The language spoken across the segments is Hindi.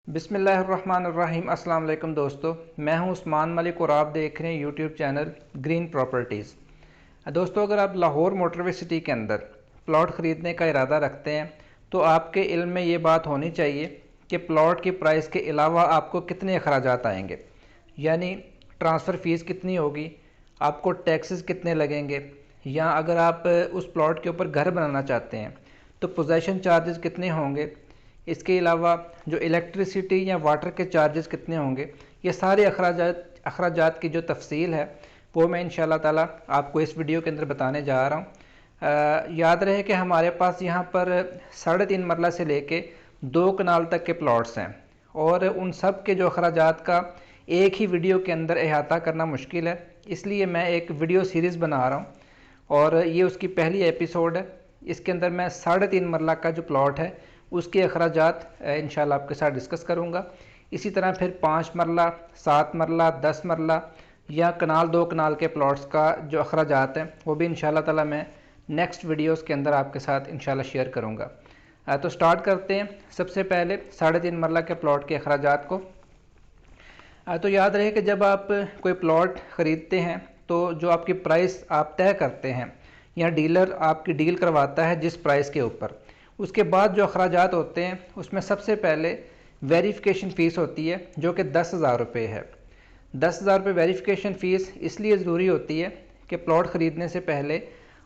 बिस्मिल्लाहिर्रहमानिर्रहीम। अस्सलाम वालेकुम दोस्तों, मैं हूं उस्मान मलिक और आप देख रहे हैं यूट्यूब चैनल ग्रीन प्रॉपर्टीज़। दोस्तों, अगर आप लाहौर मोटरवे सिटी के अंदर प्लॉट ख़रीदने का इरादा रखते हैं तो आपके इल्म में ये बात होनी चाहिए कि प्लॉट की प्राइस के अलावा आपको कितने अखराजात आएंगे, यानी ट्रांसफ़र फ़ीस कितनी होगी, आपको टैक्सेस कितने लगेंगे, या अगर आप उस प्लॉट के ऊपर घर बनाना चाहते हैं तो पोजेसन चार्जेस कितने होंगे, इसके अलावा जो इलेक्ट्रिसिटी या वाटर के चार्जेस कितने होंगे। ये सारे अखराजात की जो तफसील है वो मैं इंशाल्लाह ताला आपको इस वीडियो के अंदर बताने जा रहा हूँ। याद रहे कि हमारे पास यहाँ पर 3.5 मरला से लेके 2 कनाल तक के प्लॉट्स हैं और उन सब के जो अखराजात का एक ही वीडियो के अंदर अहाता करना मुश्किल है, इसलिए मैं एक वीडियो सीरीज़ बना रहा हूँ और ये उसकी पहली एपिसोड है। इसके अंदर मैं 3.5 मरला का जो प्लॉट है उसके अखराजात इंशाल्लाह आपके साथ डिस्कस करूँगा। इसी तरह फिर 5 मरला, 7 मरला, 10 मरला या कनाल 2 कनाल के प्लॉट्स का जो अखराजात हैं वो भी इंशाल्लाह ताला मैं नेक्स्ट वीडियोस के अंदर आपके साथ इंशाल्लाह शेयर करूँगा। तो स्टार्ट करते हैं सबसे पहले 3.5 मरला के प्लॉट के अखराजात को। तो याद रहे कि जब आप कोई प्लॉट ख़रीदते हैं तो जो आपकी प्राइस आप तय करते हैं या डीलर आपकी डील करवाता है जिस प्राइस के ऊपर, उसके बाद जो अखराजात होते हैं उसमें सबसे पहले वेरिफिकेशन फ़ीस होती है जो कि 10,000 रुपये है। 10,000 रुपये वेरिफिकेशन फ़ीस इसलिए ज़रूरी होती है कि प्लॉट ख़रीदने से पहले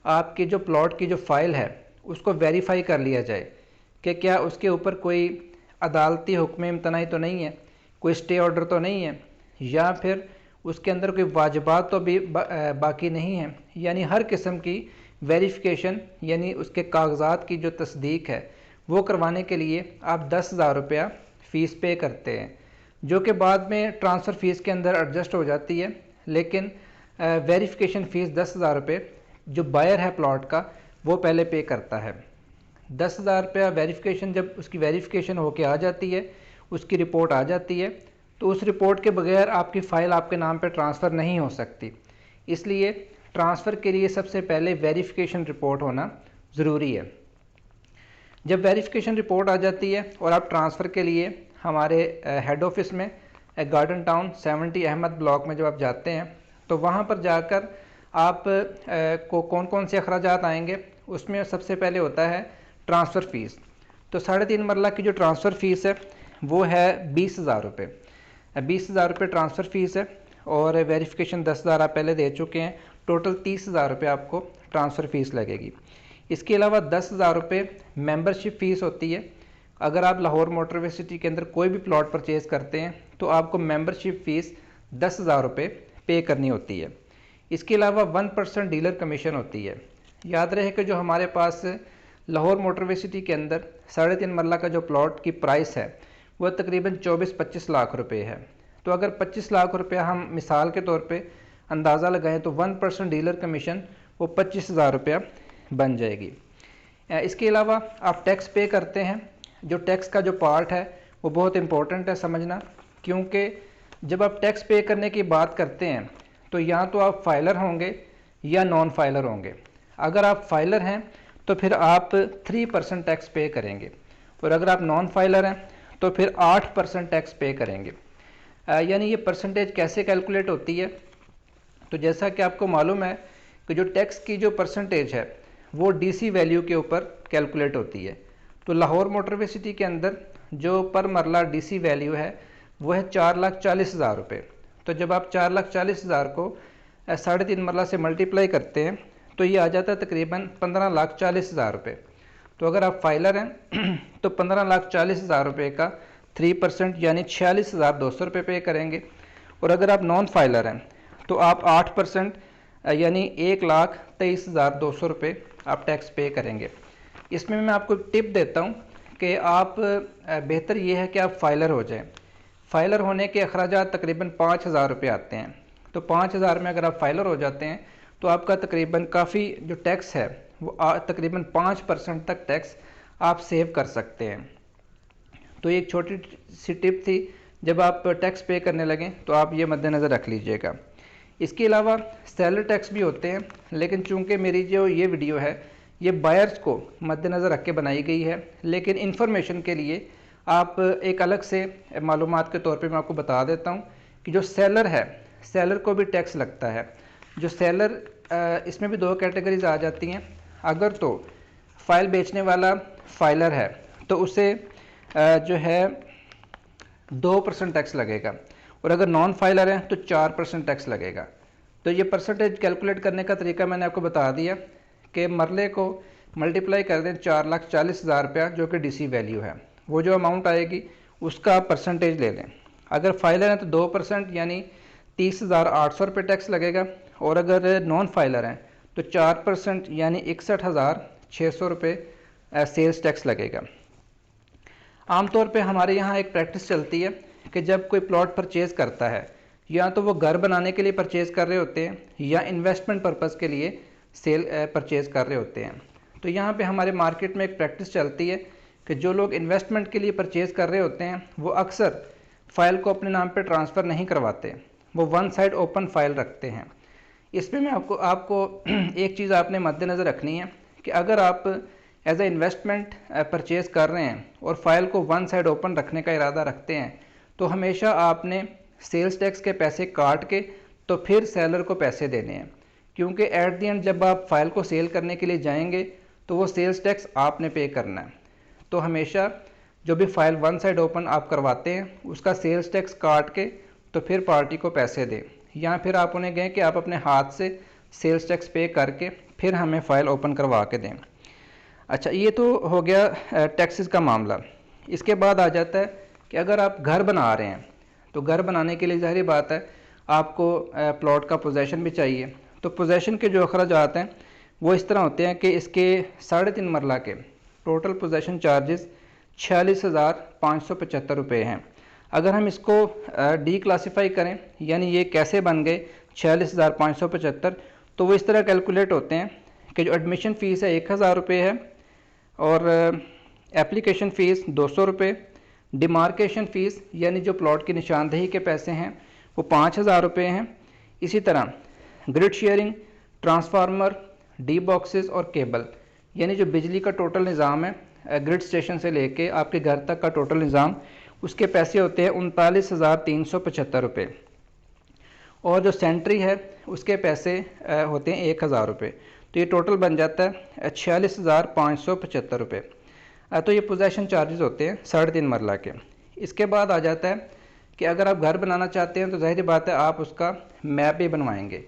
आपकी जो प्लॉट की जो फ़ाइल है उसको वेरीफाई कर लिया जाए कि क्या उसके ऊपर कोई अदालती हुक्म इम्तनाई तो नहीं है, कोई स्टे ऑर्डर तो नहीं है, या फिर उसके अंदर कोई वाजिबात तो भी बाकी नहीं है। यानी हर किस्म की वेरिफिकेशन यानी उसके कागजात की जो तस्दीक है वो करवाने के लिए आप 10,000 रुपया फ़ीस पे करते हैं, जो कि बाद में ट्रांसफ़र फ़ीस के अंदर एडजस्ट हो जाती है। लेकिन वेरिफिकेशन फ़ीस 10,000 रुपये जो बायर है प्लॉट का वो पहले पे करता है। 10,000 रुपया वेरिफिकेशन, जब उसकी वेरिफिकेशन होके आ जाती है, उसकी रिपोर्ट आ जाती है, तो उस रिपोर्ट के बगैर आपकी फ़ाइल आपके नाम पे ट्रांसफ़र नहीं हो सकती। इसलिए ट्रांसफ़र के लिए सबसे पहले वेरिफिकेशन रिपोर्ट होना ज़रूरी है। जब वेरिफिकेशन रिपोर्ट आ जाती है और आप ट्रांसफ़र के लिए हमारे हेड ऑफिस में गार्डन टाउन 70 अहमद ब्लॉक में जब आप जाते हैं तो वहाँ पर जाकर आप को कौन कौन से अखराजात आएंगे, उसमें सबसे पहले होता है ट्रांसफ़र फ़ीस। तो 3.5 मरला की जो ट्रांसफ़र फ़ीस है वो है 20,000 रुपये। 20,000 रुपये ट्रांसफ़र फ़ीस है और वेरिफिकेशन 10,000 आप पहले दे चुके हैं, टोटल 30,000 रुपये आपको ट्रांसफ़र फ़ीस लगेगी। इसके अलावा 10,000 रुपये मेंबरशिप फ़ीस होती है। अगर आप लाहौर मोटरवे सिटी के अंदर कोई भी प्लॉट परचेज़ करते हैं तो आपको मेंबरशिप फ़ीस 10,000 रुपये पे करनी होती है। इसके अलावा 1% डीलर कमीशन होती है। याद रहे कि जो हमारे पास लाहौर मोटरवे सिटी के अंदर 3.5 मरला का जो प्लॉट की प्राइस है वह तकरीबन 24-25 लाख रुपए है। तो अगर 25 लाख रुपया हम मिसाल के तौर पे अंदाज़ा लगाएं तो 1% डीलर कमीशन वो 25,000 रुपया बन जाएगी। इसके अलावा आप टैक्स पे करते हैं। जो टैक्स का जो पार्ट है वो बहुत इंपॉर्टेंट है समझना, क्योंकि जब आप टैक्स पे करने की बात करते हैं तो या तो आप फाइलर होंगे या नॉन फाइलर होंगे। अगर आप फाइलर हैं तो फिर आप 3% टैक्स पे करेंगे और अगर आप नॉन फाइलर हैं तो फिर 8% टैक्स पे करेंगे। यानी ये परसेंटेज कैसे कैलकुलेट होती है, तो जैसा कि आपको मालूम है कि जो टैक्स की जो परसेंटेज है वो डीसी वैल्यू के ऊपर कैलकुलेट होती है। तो लाहौर मोटरवे सिटी के अंदर जो पर मरला डीसी वैल्यू है वो है 4,40,000 रुपये। तो जब आप 4,40,000 को 3.5 मरला से मल्टीप्लाई करते हैं तो ये आ जाता है तकरीबन 15,40,000 रुपये। तो अगर आप फाइलर हैं तो 15,40,000 रुपये का 3% यानी 46,200 रुपये पे करेंगे, और अगर आप नॉन फाइलर हैं तो आप 8% यानी 1,23,200 रुपये आप टैक्स पे करेंगे। इसमें मैं आपको टिप देता हूँ कि आप बेहतर ये है कि आप फाइलर हो जाएं। फाइलर होने के अखराजात तकरीबन 5,000 रुपये आते हैं। तो 5,000 में अगर आप फाइलर हो जाते हैं तो आपका तकरीबन काफ़ी जो टैक्स है वो तकरीबन 5% तक टैक्स आप सेव कर सकते हैं। तो एक छोटी सी टिप थी, जब आप टैक्स पे करने लगें तो आप ये मद्देनज़र रख लीजिएगा। इसके अलावा सेलर टैक्स भी होते हैं, लेकिन चूंकि मेरी जो ये वीडियो है ये बायर्स को मद्देनज़र रख के बनाई गई है, लेकिन इन्फॉर्मेशन के लिए आप एक अलग से मालूमात के तौर पे मैं आपको बता देता हूँ कि जो सेलर है, सेलर को भी टैक्स लगता है। जो सेलर, इसमें भी दो कैटेगरीज आ जाती हैं। अगर तो फाइल बेचने वाला फाइलर है तो उसे जो है 2% टैक्स लगेगा, और अगर नॉन फाइलर है तो 4% टैक्स लगेगा। तो ये परसेंटेज कैलकुलेट करने का तरीका मैंने आपको बता दिया कि मरले को मल्टीप्लाई कर दें 4,40,000 रुपया, जो कि डीसी वैल्यू है। वो जो अमाउंट आएगी उसका आप परसेंटेज ले लें। अगर फाइलर है तो 2% यानी 30,800 रुपये टैक्स लगेगा, और अगर नॉन फाइलर हैं तो 4% यानी 61,600 रुपये सेल्स टैक्स लगेगा। आमतौर पे हमारे यहाँ एक प्रैक्टिस चलती है कि जब कोई प्लॉट परचेज़ करता है, या तो वो घर बनाने के लिए परचेज़ कर रहे होते हैं या इन्वेस्टमेंट पर्पज़ के लिए सेल परचेज़ कर रहे होते हैं। तो यहाँ पे हमारे मार्केट में एक प्रैक्टिस चलती है कि जो लोग इन्वेस्टमेंट के लिए परचेज़ कर रहे होते हैं वो अक्सर फ़ाइल को अपने नाम पे ट्रांसफ़र नहीं करवाते, वो वन साइड ओपन फाइल रखते हैं। इसमें मैं आपको एक चीज़ आपने मद्देनज़र रखनी है कि अगर आप एज ए इन्वेस्टमेंट परचेज़ कर रहे हैं और फाइल को वन साइड ओपन रखने का इरादा रखते हैं, तो हमेशा आपने सेल्स टैक्स के पैसे काट के तो फिर सेलर को पैसे देने हैं, क्योंकि एट द एंड जब आप फाइल को सेल करने के लिए जाएंगे तो वो सेल्स टैक्स आपने पे करना है। तो हमेशा जो भी फाइल वन साइड ओपन आप करवाते हैं उसका सेल्स टैक्स काट के तो फिर पार्टी को पैसे दें, या फिर आप उन्हें कहें कि आप अपने हाथ से सेल्स टैक्स पे करके फिर हमें फ़ाइल ओपन करवा के दें। अच्छा, ये तो हो गया टैक्सेस का मामला। इसके बाद आ जाता है कि अगर आप घर बना रहे हैं तो घर बनाने के लिए ज़ाहिर बात है आपको प्लॉट का पोजेसन भी चाहिए। तो पोजेसन के जो अखराजात हैं वो इस तरह होते हैं कि इसके 3.5 मरला के टोटल पोजेसन चार्जेस 46,575 रुपये हैं। अगर हम इसको डी क्लासीफाई करें, यानी ये कैसे बन गए 46,575, तो वो इस तरह कैलकुलेट होते हैं कि जो एडमिशन फ़ीस है 1,000 रुपये है, और एप्लीकेशन फ़ीस 200 रुपये, डिमार्केशन फ़ीस यानी जो प्लॉट की निशानदेही के पैसे हैं वो 5,000 रुपये हैं। इसी तरह grid sharing, transformer, D boxes और केबल, यानी जो बिजली का टोटल निज़ाम है ग्रिड स्टेशन से लेके आपके घर तक का टोटल निज़ाम, उसके पैसे होते हैं 39,375 रुपये, और जो सेंट्री है उसके पैसे होते हैं 1,000 रुपये। तो ये टोटल बन जाता है 46,575 रुपये। तो ये पोजेसन चार्जेस होते हैं 3.5 मरला के। इसके बाद आ जाता है कि अगर आप घर बनाना चाहते हैं तो ज़ाहिर बात है आप उसका मैप भी बनवाएंगे।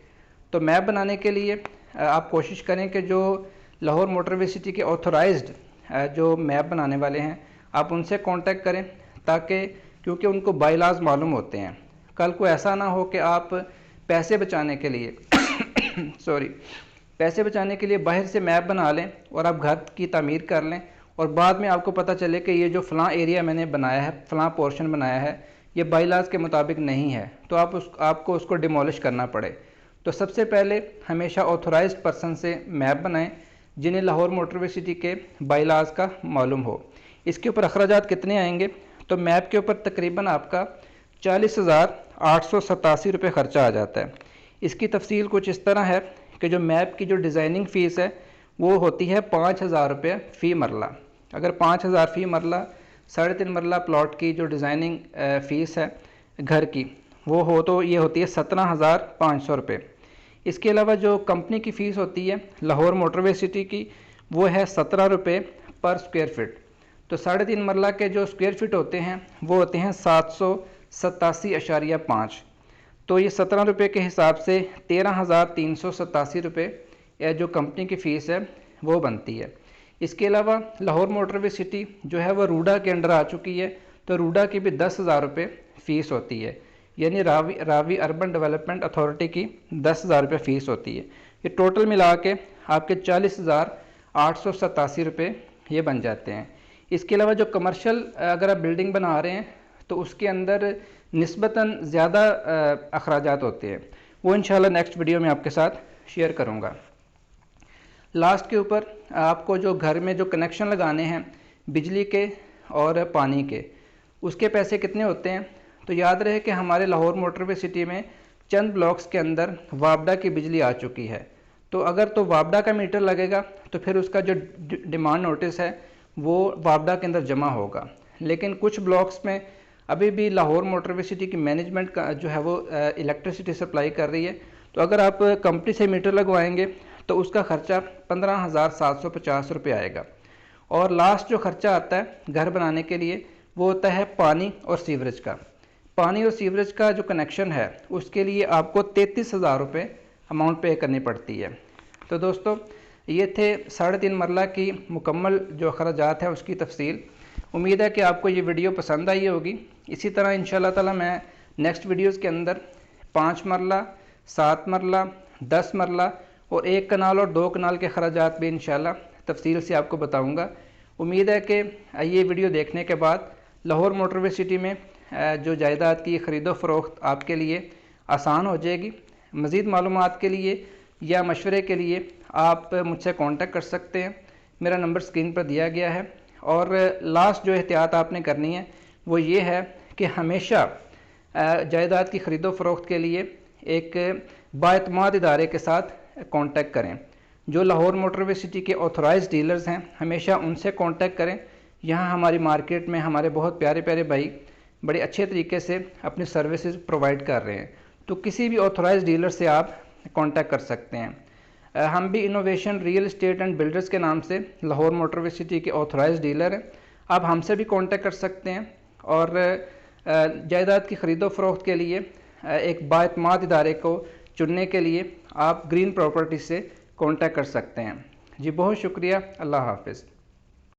तो मैप बनाने के लिए आप कोशिश करें कि जो लाहौर मोटरवे सिटी के ऑथोराइज्ड जो मैप बनाने वाले हैं आप उनसे कांटेक्ट करें, ताकि क्योंकि उनको बायलाज मालूम होते हैं। कल को ऐसा ना हो कि आप पैसे बचाने के लिए पैसे बचाने के लिए बाहर से मैप बना लें और आप घर की तामीर कर लें, और बाद में आपको पता चले कि ये जो फ़लाँ एरिया मैंने बनाया है, फ़लाँ पोर्शन बनाया है, ये बायलाज के मुताबिक नहीं है, तो आपको उसको डिमोलिश करना पड़े। तो सबसे पहले हमेशा ऑथोराइज्ड पर्सन से मैप बनाएं जिन्हें लाहौर मोटरवे सिटी के बायलाज का मालूम हो। इसके ऊपर अखराजात कितने आएंगे, तो मैप के ऊपर तकरीबन आपका 40,887 रुपये ख़र्चा आ जाता है। इसकी तफसील कुछ इस तरह है कि जो मैप की जो डिज़ाइनिंग फ़ीस है वो होती है 5,000 रुपये फ़ी मरला। अगर 5,000 फ़ी मरला 3.5 मरला प्लॉट की जो डिज़ाइनिंग फ़ीस है घर की वो हो, तो ये होती है 17,500 रुपये। इसके अलावा जो कंपनी की फ़ीस होती है लाहौर मोटरवे सिटी की वो है 17 रुपये पर स्क्वायर फिट। तो 3.5 मरला के जो स्क्वायर फिट होते हैं वो होते हैं 787.5। तो ये 17 रुपये के हिसाब से 13,387 रुपये जो कंपनी की फ़ीस है वो बनती है। इसके अलावा लाहौर मोटरवे सिटी जो है वो रूडा के अंडर आ चुकी है, तो रूडा की भी 10,000 रुपये फ़ीस होती है, यानी रावी अर्बन डेवलपमेंट अथॉरिटी की 10,000 रुपये फ़ीस होती है। ये टोटल मिला के आपके 40,887 रुपये ये बन जाते हैं। इसके अलावा जो कमर्शियल अगर आप बिल्डिंग बना रहे हैं तो उसके अंदर निस्बतन ज़्यादा अखराजात होते हैं, वो इंशाल्लाह नेक्स्ट वीडियो में आपके साथ शेयर करूँगा। लास्ट के ऊपर आपको जो घर में जो कनेक्शन लगाने हैं बिजली के और पानी के, उसके पैसे कितने होते हैं, तो याद रहे कि हमारे लाहौर मोटरवे सिटी में चंद ब्लॉक्स के अंदर वापडा की बिजली आ चुकी है। तो अगर तो वापडा का मीटर लगेगा तो फिर उसका जो डिमांड नोटिस है वो वापडा के अंदर जमा होगा। लेकिन कुछ ब्लॉक्स में अभी भी लाहौर मोटरवे सिटी की मैनेजमेंट का जो है वो इलेक्ट्रिसिटी सप्लाई कर रही है। तो अगर आप कंपनी से मीटर लगवाएंगे तो उसका ख़र्चा 15,750 रुपये आएगा। और लास्ट जो ख़र्चा आता है घर बनाने के लिए वो होता है पानी और सीवरेज का। पानी और सीवरेज का जो कनेक्शन है उसके लिए आपको 33,000 रुपये अमाउंट पे करनी पड़ती है। तो दोस्तों ये थे 3.5 मरला की मुकम्मल जो अखराजात हैं उसकी तफसील। उम्मीद है कि आपको ये वीडियो पसंद आई होगी। इसी तरह इंशाल्लाह ताला मैं नेक्स्ट वीडियोस के अंदर 5 मरला, 7 मरला, 10 मरला और 1 कनाल और 2 कनाल के अखराजात भी इंशाल्लाह तफसील से आपको बताऊंगा। उम्मीद है कि ये वीडियो देखने के बाद लाहौर मोटरवे सिटी में जो जायदाद की ख़रीदो फ़रोख्त आपके लिए आसान हो जाएगी। मज़ीद मालूमात के लिए या मशवरे के लिए आप मुझसे कांटेक्ट कर सकते हैं। मेरा नंबर स्क्रीन पर दिया गया है। और लास्ट जो एहतियात आपने करनी है वो ये है कि हमेशा जायदाद की ख़रीदो फ़रोख्त के लिए एक बाएतमाद इदारे के साथ कांटेक्ट करें। जो लाहौर मोटरवे सिटी के ऑथराइज्ड डीलर्स हैं हमेशा उनसे कांटेक्ट करें। यहाँ हमारी मार्केट में हमारे बहुत प्यारे प्यारे भाई बड़े अच्छे तरीके से अपनी सर्विसेज प्रोवाइड कर रहे हैं। तो किसी भी ऑथराइज्ड डीलर से आप कांटेक्ट कर सकते हैं। हम भी innovation real estate and builders के नाम से लाहौर मोटरवे सिटी के ऑथराइज्ड डीलर हैं। आप हमसे भी कांटेक्ट कर सकते हैं और जायदाद की ख़रीदो फ़रोख्त के लिए एक बाएतमाद इदारे को चुनने के लिए आप ग्रीन प्रॉपर्टी से कांटेक्ट कर सकते हैं। जी बहुत शुक्रिया। अल्लाह हाफ़िज़।